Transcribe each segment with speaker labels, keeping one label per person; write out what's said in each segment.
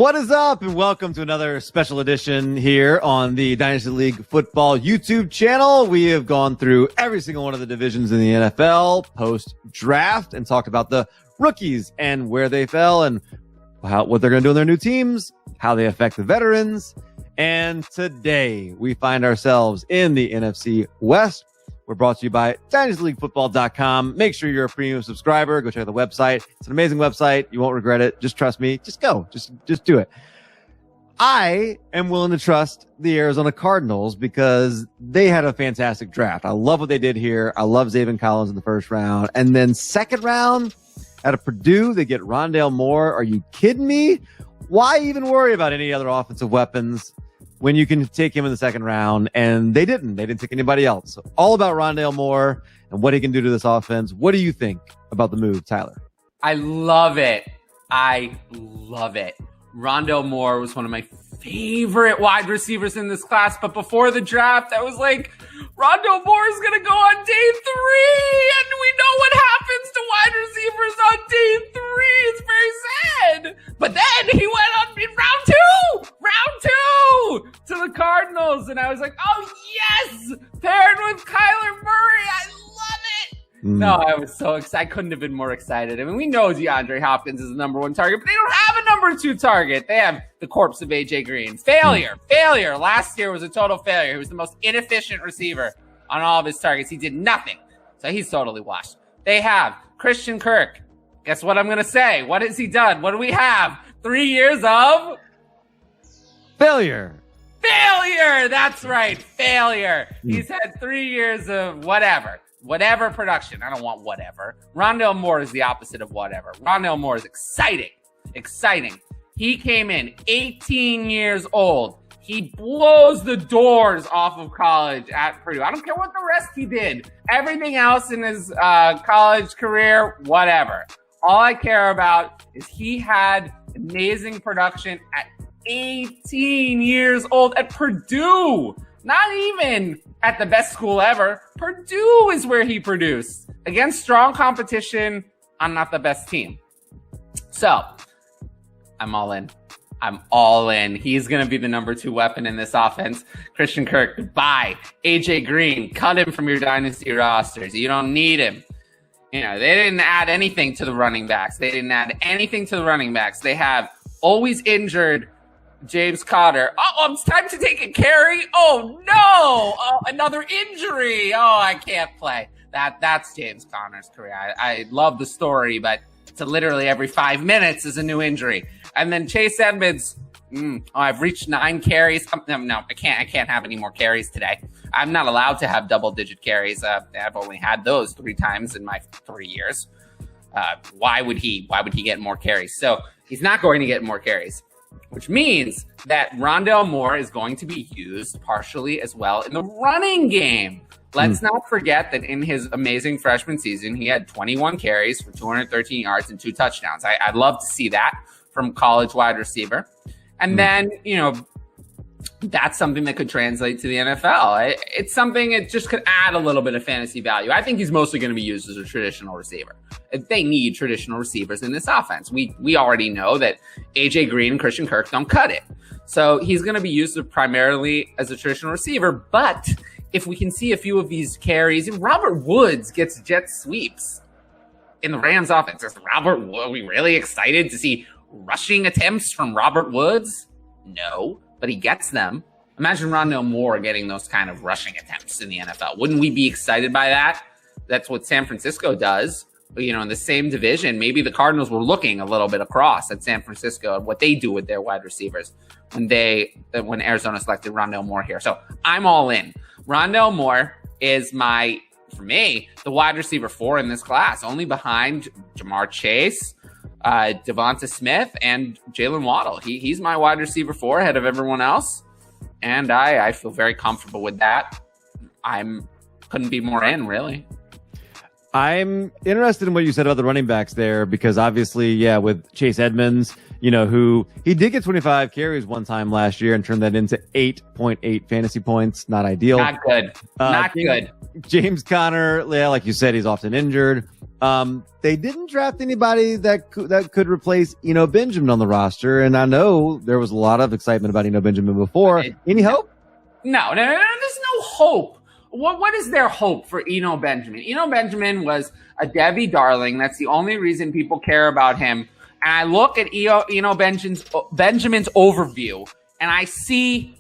Speaker 1: What is up, and welcome to another special edition here on the Dynasty League Football YouTube channel. We have gone through every single one of the divisions in the NFL post-draft and talked about the rookies and where they fell and what they're going to do on their new teams, how they affect the veterans. And today we find ourselves in the NFC West. We're brought to you by DynastyLeagueFootball.com. Make sure you're a premium subscriber. Go check out the website. It's an amazing website. You won't regret it. Just trust me. Just go. Just do it. I am willing to trust the Arizona Cardinals because they had a fantastic draft. I love what they did here. I love Zaven Collins in the first round. And then second round, out of Purdue, they get Rondale Moore. Are you kidding me? Why even worry about any other offensive weapons when you can take him in the second round? And they didn't. They didn't take anybody else. So all about Rondale Moore and what he can do to this offense. What do you think about the move, Tyler?
Speaker 2: I love it. I love it. Rondale Moore was one of my favorite wide receivers in this class. But before the draft, I was like, Rondale Moore is going to go on day 3. And we know what happens to wide receivers on day 3. It's very sad. But then he went on in round 2 to the Cardinals. And I was like, oh, yes, paired with Kyler Murray. I love it. No, I was so excited. I couldn't have been more excited. I mean, we know DeAndre Hopkins is the number 1 target, but they don't have a number 2 target. They have the corpse of AJ Green. Failure. Last year was a total failure. He was the most inefficient receiver on all of his targets. He did nothing. So he's totally washed. They have Christian Kirk. Guess what I'm going to say? What has he done? What do we have? 3 years of
Speaker 1: failure.
Speaker 2: That's right. Failure. He's had 3 years of whatever production. I don't want whatever. Rondale Moore is the opposite of whatever. Rondale Moore is exciting. He came in 18 years old. He blows the doors off of college at Purdue. I don't care what the rest he did. Everything else in his college career, whatever. All I care about is he had amazing production at 18 years old at Purdue. Not even at the best school ever. Purdue is where he produced against strong competition on not the best team. So I'm all in. He's going to be the number 2 weapon in this offense. Christian Kirk, goodbye. AJ Green, cut him from your dynasty rosters. You don't need him. They didn't add anything to the running backs. They have always injured James Conner. Oh, it's time to take a carry. Oh, no. Oh, another injury. Oh, I can't play. That's James Conner's career. I love the story, but to literally every 5 minutes is a new injury. And then Chase Edmonds. I've reached 9 carries. No, I can't have any more carries today. I'm not allowed to have double-digit carries. I've only had those 3 times in my 3 years. Why would he get more carries? So he's not going to get more carries, which means that Rondale Moore is going to be used partially as well in the running game. Let's not forget that in his amazing freshman season, he had 21 carries for 213 yards and 2 touchdowns. I'd love to see that from college wide receiver. And then, that's something that could translate to the NFL. It's something it just could add a little bit of fantasy value. I think he's mostly going to be used as a traditional receiver. They need traditional receivers in this offense. We already know that AJ Green and Christian Kirk don't cut it. So he's going to be used primarily as a traditional receiver. But if we can see a few of these carries, Robert Woods gets jet sweeps in the Rams offense. Are we really excited to see rushing attempts from Robert Woods? No, but he gets them. Imagine Rondale Moore getting those kind of rushing attempts in the NFL. Wouldn't we be excited by that? That's what San Francisco does. In the same division, maybe the Cardinals were looking a little bit across at San Francisco and what they do with their wide receivers when Arizona selected Rondale Moore here. So I'm all in. Rondale Moore is for me, the wide receiver 4 in this class, only behind Jamar Chase, Devonta Smith, and Jalen Waddle. He's my wide receiver 4 ahead of everyone else, and I feel very comfortable with that. Couldn't be more in, really.
Speaker 1: I'm interested in what you said about the running backs there because obviously, with Chase Edmonds, who he did get 25 carries one time last year and turned that into 8.8 fantasy points. Not ideal.
Speaker 2: Not good. Not good.
Speaker 1: James Conner, like you said, he's often injured. They didn't draft anybody that could replace Eno Benjamin on the roster, and I know there was a lot of excitement about Eno Benjamin before. Any hope?
Speaker 2: No, there's no hope. What is their hope for Eno Benjamin? Eno Benjamin was a Debbie darling. That's the only reason people care about him. And I look at Eno Benjamin's overview, and I see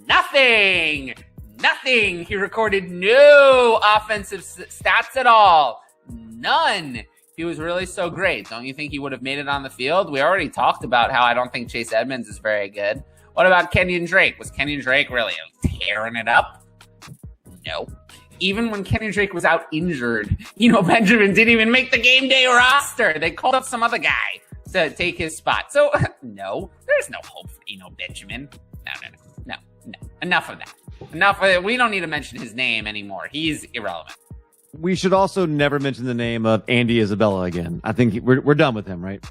Speaker 2: nothing. Nothing. He recorded no offensive stats at all. None. He was really so great. Don't you think he would have made it on the field? We already talked about how I don't think Chase Edmonds is very good. What about Kenyon Drake? Was Kenyon Drake really tearing it up? No. Even when Kenyon Drake was out injured, Benjamin didn't even make the game day roster. They called up some other guy to take his spot. So, no, there's no hope for Eno Benjamin. No. Enough of that. Enough of it. We don't need to mention his name anymore. He's irrelevant.
Speaker 1: We should also never mention the name of Andy Isabella again. I think we're done with him, right?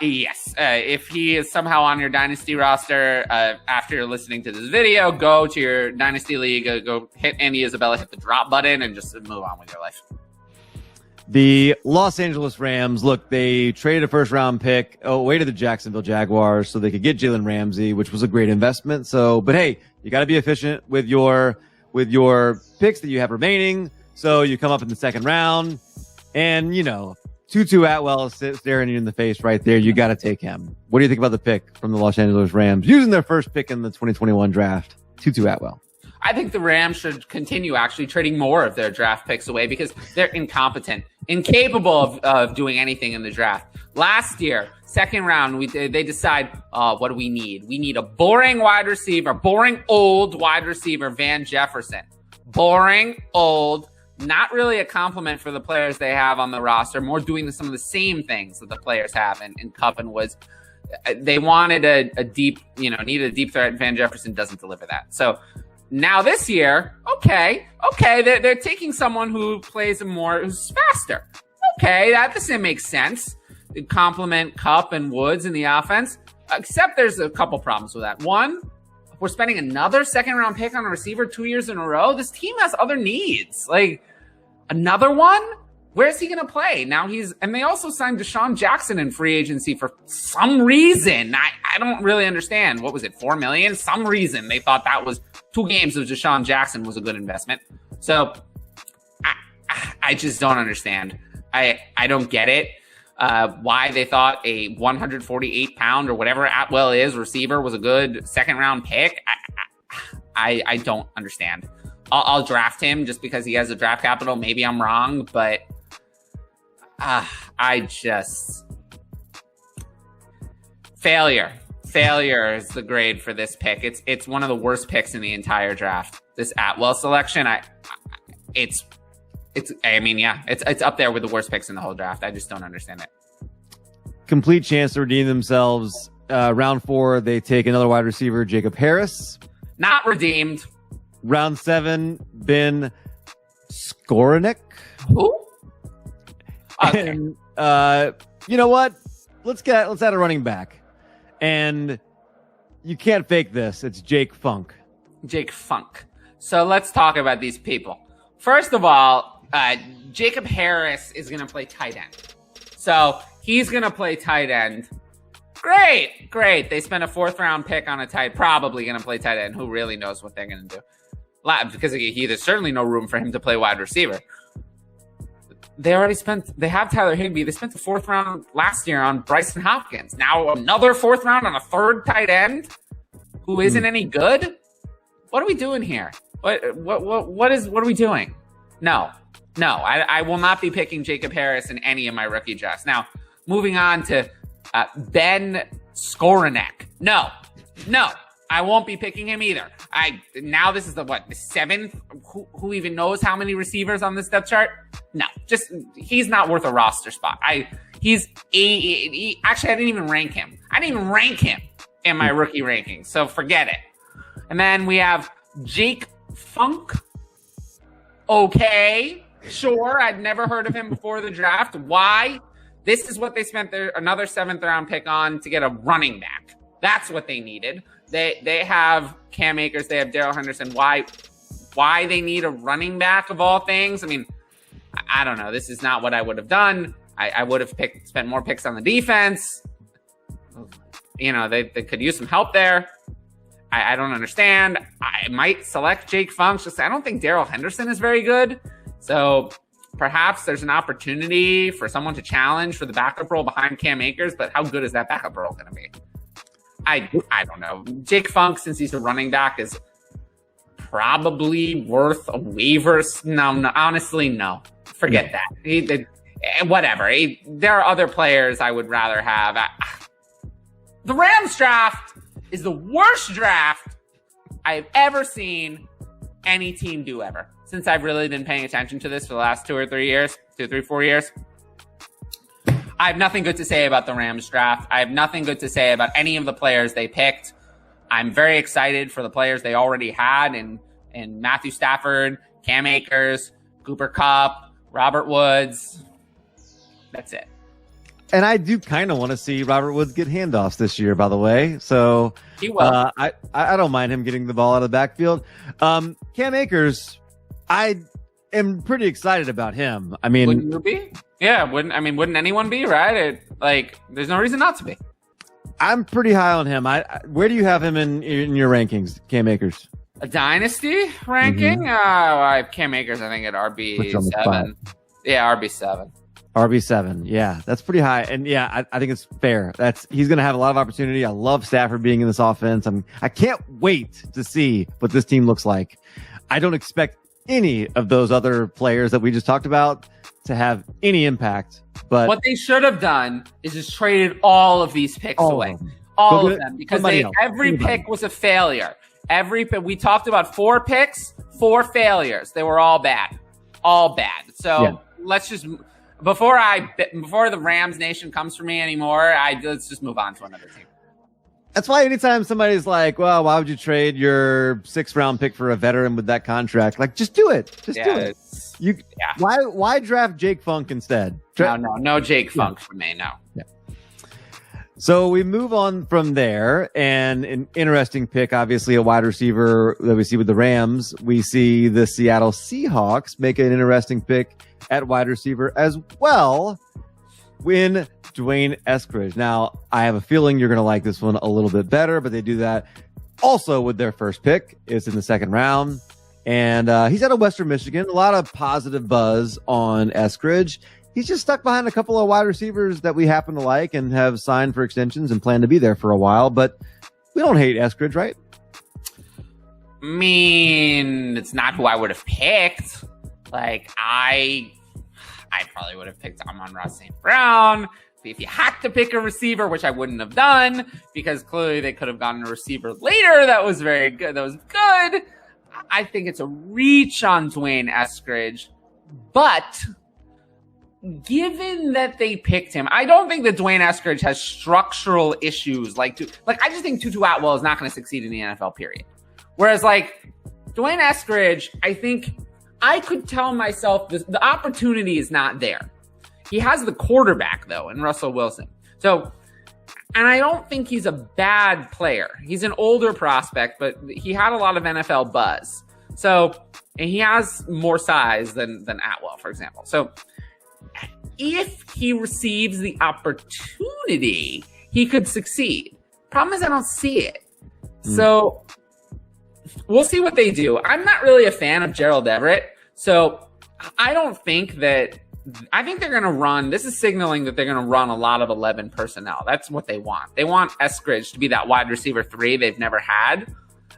Speaker 2: Yes. If he is somehow on your Dynasty roster, after you're listening to this video, go to your Dynasty League, go hit Andy Isabella, hit the drop button, and just move on with your life.
Speaker 1: The Los Angeles Rams, look, they traded a first-round pick away to the Jacksonville Jaguars so they could get Jalen Ramsey, which was a great investment. But hey, you got to be efficient with your picks that you have remaining. So you come up in the second round, and, Tutu Atwell is staring you in the face right there. You got to take him. What do you think about the pick from the Los Angeles Rams using their first pick in the 2021 draft, Tutu Atwell?
Speaker 2: I think the Rams should continue actually trading more of their draft picks away because they're incapable of doing anything in the draft. Last year, second round, they decide, what do we need? We need a boring old wide receiver, Van Jefferson. Boring, old, not really a compliment for the players they have on the roster, more doing some of the same things that the players have in Kupp and Woods. They wanted needed a deep threat, and Van Jefferson doesn't deliver that. So now this year, okay, they're taking someone who plays who's faster. Okay, that doesn't make sense. They complement Kupp and Woods in the offense, except there's a couple problems with that. One, we're spending another second-round pick on a receiver 2 years in a row. This team has other needs. Like, another one? Where's he going to play? And they also signed Deshaun Jackson in free agency for some reason. I don't really understand. What was it, $4 million? Some reason they thought that was 2 games of Deshaun Jackson was a good investment. So I just don't understand. I don't get it. Why they thought a 148-pound or whatever Atwell is receiver was a good second-round pick. I don't understand. I'll draft him just because he has a draft capital. Maybe I'm wrong, but failure. Failure is the grade for this pick. It's one of the worst picks in the entire draft. This Atwell selection, it's up there with the worst picks in the whole draft. I just don't understand it.
Speaker 1: Complete chance to redeem themselves. Round 4, they take another wide receiver, Jacob Harris.
Speaker 2: Not redeemed.
Speaker 1: Round 7, Ben Skowronek.
Speaker 2: Who? Okay.
Speaker 1: And you know what? Let's add a running back. And you can't fake this. It's Jake Funk.
Speaker 2: Jake Funk. So let's talk about these people. First of all, Jacob Harris is going to play tight end. So he's going to play tight end. Great. They spent a 4th-round pick on probably going to play tight end. Who really knows what they're going to do? Because there's certainly no room for him to play wide receiver. They have Tyler Higbee. They spent the 4th round last year on Bryson Hopkins. Now another 4th round on a 3rd tight end who isn't any good? What are we doing here? What are we doing? No, I will not be picking Jacob Harris in any of my rookie drafts. Now, moving on to Ben Skowronek. No, I won't be picking him either. Now this is the 7th? Who even knows how many receivers on this depth chart? No, he's not worth a roster spot. Actually, I didn't even rank him. I didn't even rank him in my rookie rankings, so forget it. And then we have Jake Funk. Okay, sure. I'd never heard of him before the draft. Why? This is what they spent another 7th-round pick on to get a running back. That's what they needed. They have Cam Akers. They have Darrell Henderson. Why they need a running back of all things? I mean, I don't know. This is not what I would have done. I would have spent more picks on the defense. They could use some help there. I don't understand. I might select Jake Funk. I don't think Darrell Henderson is very good. So perhaps there's an opportunity for someone to challenge for the backup role behind Cam Akers, but how good is that backup role going to be? I don't know. Jake Funk, since he's a running back, is probably worth a waiver. No, honestly, no. Forget that. Whatever. There are other players I would rather have. The Rams draft is the worst draft I've ever seen any team do ever. Since I've really been paying attention to this for the last 4 years. I have nothing good to say about the Rams draft. I have nothing good to say about any of the players they picked. I'm very excited for the players they already had in Matthew Stafford, Cam Akers, Cooper Kupp, Robert Woods. That's it.
Speaker 1: And I do kind of want to see Robert Woods get handoffs this year, by the way. So
Speaker 2: he will.
Speaker 1: I don't mind him getting the ball out of the backfield. Cam Akers, I am pretty excited about him. I mean,
Speaker 2: wouldn't you be? Yeah, wouldn't anyone be, right? There's no reason not to be.
Speaker 1: I'm pretty high on him. Where do you have him in your rankings, Cam Akers?
Speaker 2: A dynasty ranking?
Speaker 1: Mm-hmm.
Speaker 2: I have Cam Akers, I think, at RB7. Yeah, RB7.
Speaker 1: RB7. Yeah, that's pretty high. And yeah, I think it's fair. He's going to have a lot of opportunity. I love Stafford being in this offense. I can't wait to see what this team looks like. I don't expect any of those other players that we just talked about to have any impact. But
Speaker 2: what they should have done is just traded all of these picks away. All of them. Because every pick was a failure. We talked about 4 picks, 4 failures. They were all bad. All bad. So let's just... Before the Rams Nation comes for me anymore, let's just move on to another team.
Speaker 1: That's why anytime somebody's like, well, why would you trade your 6th round pick for a veteran with that contract? Like, just do it. Just do it. Why draft Jake Funk instead?
Speaker 2: No Jake Funk for me, no.
Speaker 1: Yeah. So we move on from there, and an interesting pick, obviously a wide receiver that we see with the Rams. We see the Seattle Seahawks make an interesting pick at wide receiver as well, win Dwayne Eskridge. Now, I have a feeling you're going to like this one a little bit better, but they do that also with their first pick. It's in the 2nd round, and he's out of Western Michigan. A lot of positive buzz on Eskridge. He's just stuck behind a couple of wide receivers that we happen to like and have signed for extensions and plan to be there for a while, but we don't hate Eskridge, right?
Speaker 2: I mean, it's not who I would have picked. I probably would have picked Amon-Ra St. Brown. If you had to pick a receiver, which I wouldn't have done, because clearly they could have gotten a receiver later that was very good. That was good. I think it's a reach on Dwayne Eskridge, but given that they picked him, I don't think that Dwayne Eskridge has structural issues. I just think Tutu Atwell is not going to succeed in the NFL, period. Whereas, Dwayne Eskridge, I think I could tell myself the opportunity is not there. He has the quarterback, though, in Russell Wilson. So, and I don't think he's a bad player. He's an older prospect, but he had a lot of NFL buzz. So, and he has more size than Atwell, for example. So, if he receives the opportunity, he could succeed. Problem is, I don't see it. So we'll see what they do. I'm not really a fan of Gerald Everett. So I think they're going to run. This is signaling that they're going to run a lot of 11 personnel. That's what they want. They want Eskridge to be that wide receiver 3 they've never had.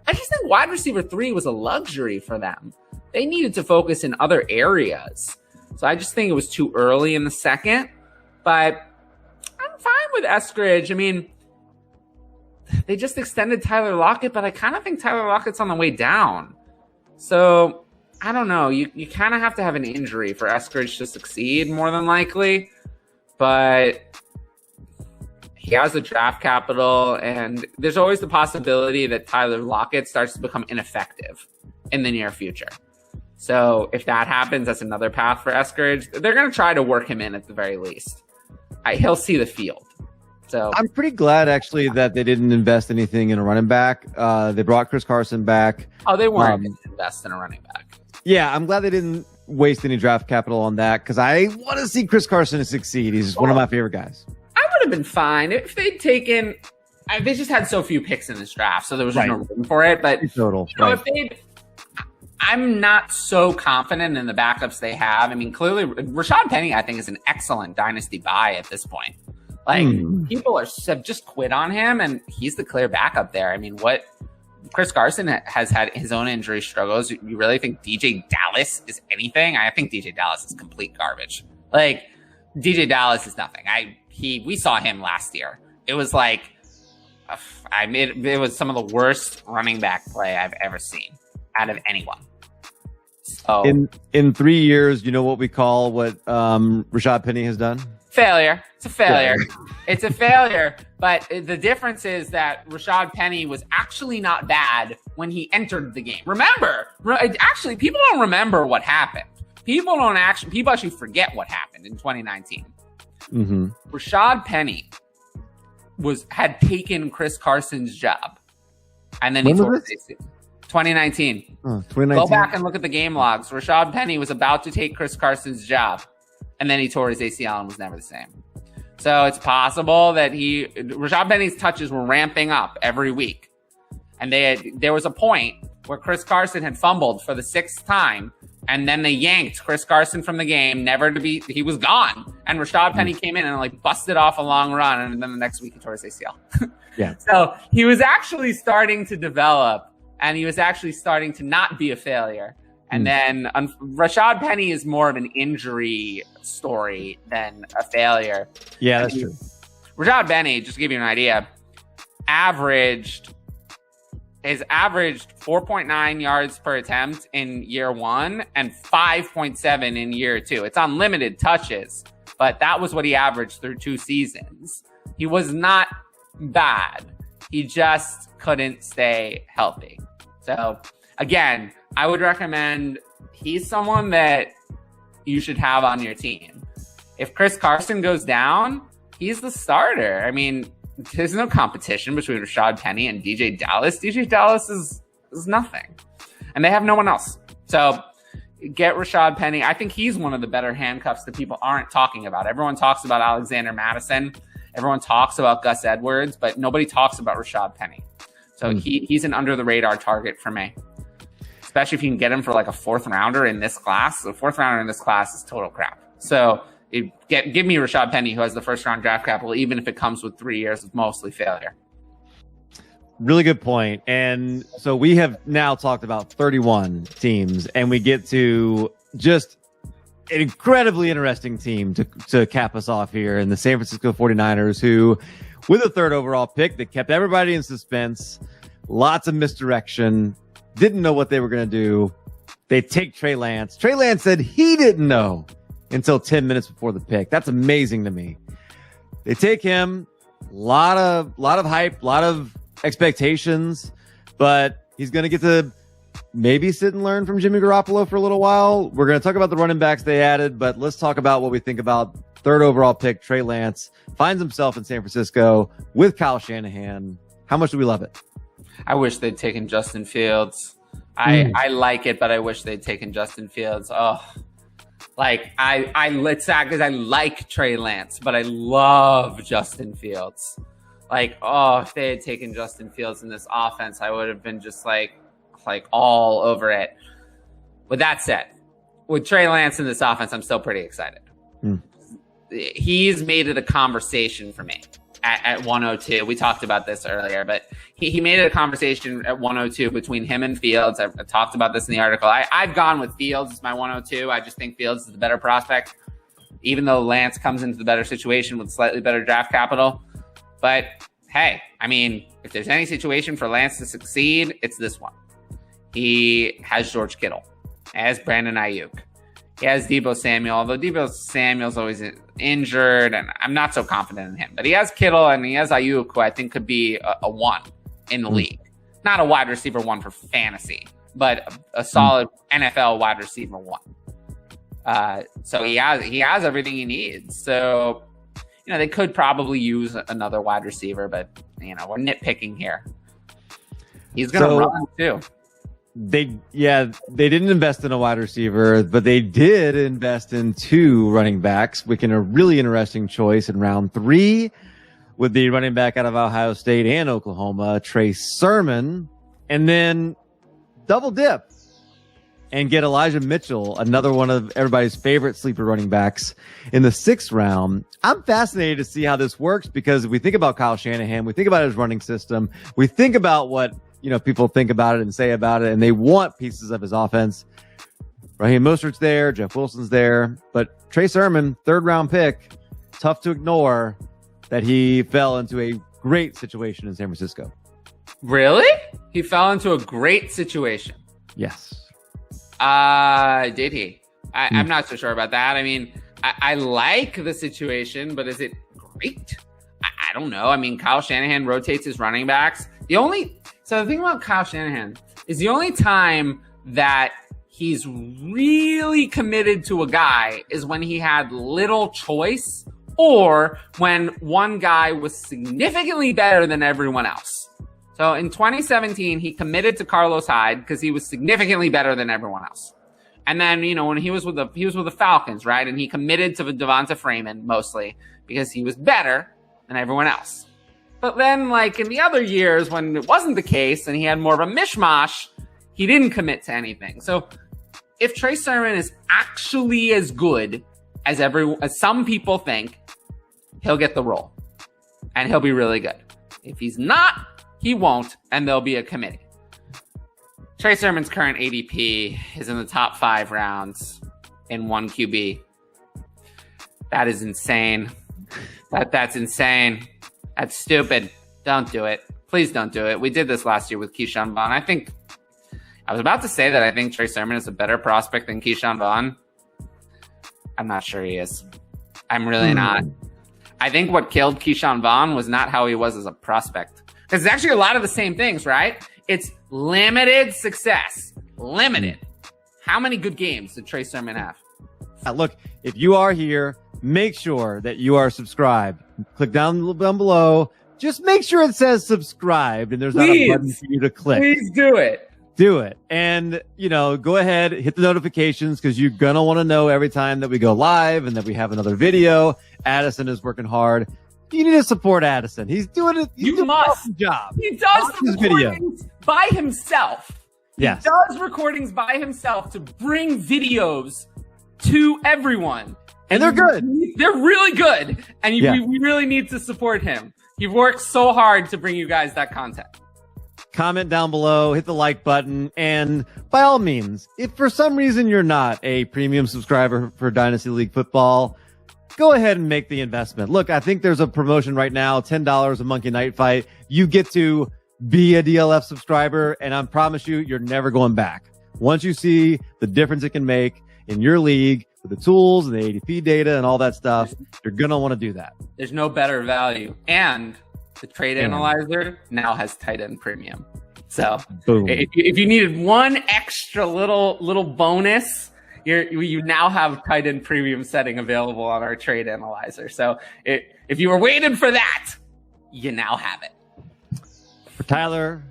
Speaker 2: I just think wide receiver 3 was a luxury for them. They needed to focus in other areas. So I just think it was too early in the 2nd, but I'm fine with Eskridge. I mean, they just extended Tyler Lockett, but I kind of think Tyler Lockett's on the way down. So I don't know. You kind of have to have an injury for Eskridge to succeed, more than likely. But he has the draft capital, and there's always the possibility that Tyler Lockett starts to become ineffective in the near future. So if that happens, that's another path for Eskridge. They're going to try to work him in at the very least. He'll see the field. So
Speaker 1: I'm pretty glad, actually, that they didn't invest anything in a running back. They brought Chris Carson back.
Speaker 2: Oh, they weren't going to invest in a running back.
Speaker 1: Yeah, I'm glad they didn't waste any draft capital on that because I want to see Chris Carson succeed. He's one of my favorite guys.
Speaker 2: I would have been fine if they'd taken. They just had so few picks in this draft, so there was just no room for it. But
Speaker 1: total.
Speaker 2: If they'd, I'm not so confident in the backups they have. I mean, clearly, Rashad Penny, I think, is an excellent dynasty buy at this point. Like, people have just quit on him, and he's the clear backup there. I mean, what Chris Carson has had his own injury struggles. You really think DJ Dallas is anything? I think DJ Dallas is complete garbage. Like, DJ Dallas is nothing. We saw him last year. It was like, it was some of the worst running back play I've ever seen out of anyone. So
Speaker 1: in 3 years, you know what we call what Rashad Penny has done?
Speaker 2: Failure. It's a failure. It's a failure. But the difference is that Rashad Penny was actually not bad when he entered the game. Remember, actually, people don't remember what happened. People actually forget what happened in 2019. Rashad Penny had taken Chris Carson's job, and then he tore his ACL. 2019. 2019. Go back and look at the game logs. Rashad Penny was about to take Chris Carson's job, and then he tore his ACL and was never the same. So it's possible that Rashad Penny's touches were ramping up every week, and there was a point where Chris Carson had fumbled for the 6th time, and then they yanked Chris Carson from the game, he was gone. And Rashad Penny came in and like busted off a long run, and then the next week he tore his ACL.
Speaker 1: Yeah.
Speaker 2: So he was actually starting to develop, and he was actually starting to not be a failure. And then Rashad Penny is more of an injury story than a failure.
Speaker 1: Yeah, that's true.
Speaker 2: Rashad Penny, just to give you an idea, averaged 4.9 yards per attempt in year 1 and 5.7 in year 2. It's on limited touches, but that was what he averaged through 2 seasons. He was not bad. He just couldn't stay healthy. So again, I would recommend he's someone that you should have on your team. If Chris Carson goes down, he's the starter. I mean, there's no competition between Rashad Penny and DJ Dallas. DJ Dallas is nothing. And they have no one else. So get Rashad Penny. I think he's one of the better handcuffs that people aren't talking about. Everyone talks about Alexander Madison. Everyone talks about Gus Edwards, but nobody talks about Rashad Penny. So he's an under-the-radar target for me. Especially if you can get him for like a 4th rounder in this class. The 4th rounder in this class is total crap. So give me Rashad Penny, who has the 1st-round draft capital, even if it comes with 3 years of mostly failure.
Speaker 1: Really good point. And so we have now talked about 31 teams, and we get to just an incredibly interesting team to cap us off here in the San Francisco 49ers, who, with a 3rd overall pick, that kept everybody in suspense, lots of misdirection, didn't know what they were going to do. They take Trey Lance. Trey Lance said he didn't know until 10 minutes before the pick. That's amazing to me. They take him. Lot of hype, lot of expectations, but he's going to get to maybe sit and learn from Jimmy Garoppolo for a little while. We're going to talk about the running backs they added, but let's talk about what we think about 3rd overall pick Trey Lance. Finds himself in San Francisco with Kyle Shanahan. How much do we love it?
Speaker 2: I wish they'd taken Justin Fields. I like it, but I wish they'd taken Justin Fields. Oh, like it's sad because I like Trey Lance, but I love Justin Fields. Like, if they had taken Justin Fields in this offense, I would have been just like all over it. With that said, with Trey Lance in this offense, I'm still pretty excited. He's made it a conversation for me at 102. We talked about this earlier, but he made it a conversation at 102 between him and Fields. I've talked about this in the article. I've gone with Fields as my 102. I just think Fields is the better prospect, even though Lance comes into the better situation with slightly better draft capital. But hey, I mean, if there's any situation for Lance to succeed, it's this one. He has George Kittle, has Brandon Ayuk. He has Deebo Samuel, although Deebo Samuel's always injured, and I'm not so confident in him. But he has Kittle, and he has Ayuk, who I think could be a 1 in the league. Not a wide receiver 1 for fantasy, but a solid NFL wide receiver 1. So he has everything he needs. So, they could probably use another wide receiver, but, we're nitpicking here. He's going to run, too.
Speaker 1: They didn't invest in a wide receiver, but they did invest in 2 running backs, making a really interesting choice in round 3 with the running back out of Ohio State and Oklahoma, Trey Sermon, and then double dip and get Elijah Mitchell, another one of everybody's favorite sleeper running backs, in the 6th round. I'm fascinated to see how this works because if we think about Kyle Shanahan, we think about his running system, we think about what people think about it and say about it, and they want pieces of his offense. Raheem Mostert's there, Jeff Wilson's there, but Trey Sermon, 3rd round pick, tough to ignore that he fell into a great situation in San Francisco.
Speaker 2: Really? He fell into a great situation.
Speaker 1: Yes.
Speaker 2: Did he? I'm not so sure about that. I mean, I like the situation, but is it great? I don't know. I mean, Kyle Shanahan rotates his running backs. So the thing about Kyle Shanahan is the only time that he's really committed to a guy is when he had little choice or when one guy was significantly better than everyone else. So in 2017, he committed to Carlos Hyde because he was significantly better than everyone else. And then, when he was with the Falcons, right? And he committed to Devonta Freeman mostly because he was better than everyone else. But then, in the other years when it wasn't the case and he had more of a mishmash, he didn't commit to anything. So if Trey Sermon is actually as good as some people think, he'll get the role and he'll be really good. If he's not, he won't, and there'll be a committee. Trey Sermon's current ADP is in the top 5 rounds in 1 QB. That is insane. That's insane. That's stupid. Don't do it. Please don't do it. We did this last year with Keyshawn Vaughn. I was about to say that I think Trey Sermon is a better prospect than Keyshawn Vaughn. I'm not sure he is. I'm really not. I think what killed Keyshawn Vaughn was not how he was as a prospect. Because it's actually a lot of the same things, right? It's limited success. Limited. How many good games did Trey Sermon have?
Speaker 1: Look, if you are here, make sure that you are subscribed. Click down below. Just make sure it says subscribed and there's not a button for you to click.
Speaker 2: Please do it.
Speaker 1: Do it. And, go ahead, hit the notifications because you're going to want to know every time that we go live and that we have another video. Addison is working hard. You need to support Addison. He's doing it. He's doing an awesome job.
Speaker 2: He does the recordings by himself.
Speaker 1: Yes.
Speaker 2: He does recordings by himself to bring videos to everyone.
Speaker 1: And they're good.
Speaker 2: They're really good. And we really need to support him. He works so hard to bring you guys that content.
Speaker 1: Comment down below, hit the like button, and by all means, if for some reason you're not a premium subscriber for Dynasty League Football, go ahead and make the investment. Look, I think there's a promotion right now, $10 a Monkey Night Fight. You get to be a DLF subscriber, and I promise you, you're never going back. Once you see the difference it can make in your league with the tools and the ADP data and all that stuff, you're going to want to do that.
Speaker 2: There's no better value. And the trade analyzer now has tight end premium. So
Speaker 1: boom.
Speaker 2: If you needed one extra little bonus, you now have tight end premium setting available on our trade analyzer. So if you were waiting for that, you now have it.
Speaker 1: For Tyler,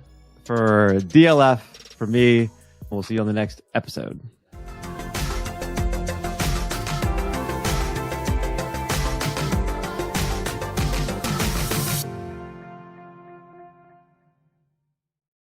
Speaker 1: for DLF, for me, we'll see you on the next episode.